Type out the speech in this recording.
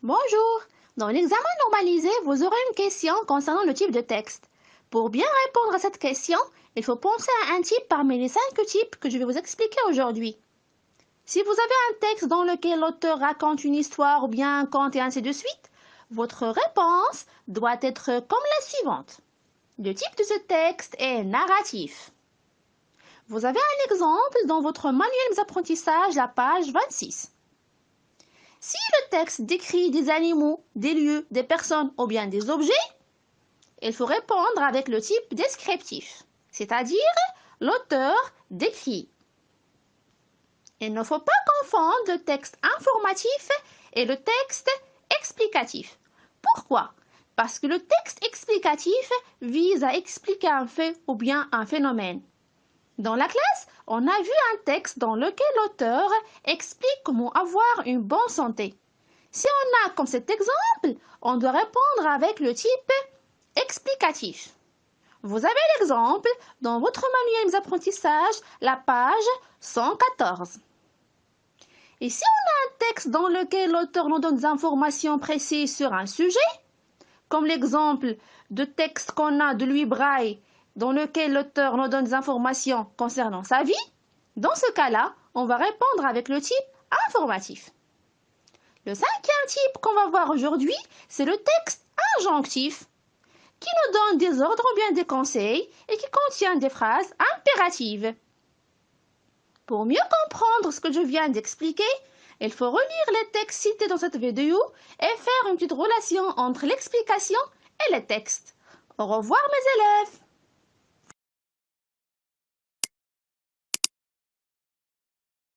Bonjour. Dans l'examen normalisé, vous aurez une question concernant le type de texte. Pour bien répondre à cette question, il faut penser à un type parmi les 5 types que je vais vous expliquer aujourd'hui. Si vous avez un texte dans lequel l'auteur raconte une histoire ou bien un conte et ainsi de suite, votre réponse doit être comme la suivante. Le type de ce texte est narratif. Vous avez un exemple dans votre manuel d'apprentissage, la page 26. Si le texte décrit des animaux, des lieux, des personnes ou bien des objets, il faut répondre avec le type descriptif, c'est-à-dire l'auteur décrit. Il ne faut pas confondre le texte informatif et le texte explicatif. Pourquoi? Parce que le texte explicatif vise à expliquer un fait ou bien un phénomène. Dans la classe, on a vu un texte dans lequel l'auteur explique comment avoir une bonne santé. Si on a comme cet exemple, on doit répondre avec le type explicatif. Vous avez l'exemple dans votre manuel d'apprentissage, la page 114. Et si on a un texte dans lequel l'auteur nous donne des informations précises sur un sujet, comme l'exemple de texte qu'on a de Louis Braille, dans lequel l'auteur nous donne des informations concernant sa vie, dans ce cas-là, on va répondre avec le type informatif. Le 5e type qu'on va voir aujourd'hui, c'est le texte injonctif, qui nous donne des ordres ou bien des conseils et qui contient des phrases impératives. Pour mieux comprendre ce que je viens d'expliquer, il faut relire les textes cités dans cette vidéo et faire une petite relation entre l'explication et le texte. Au revoir mes élèves!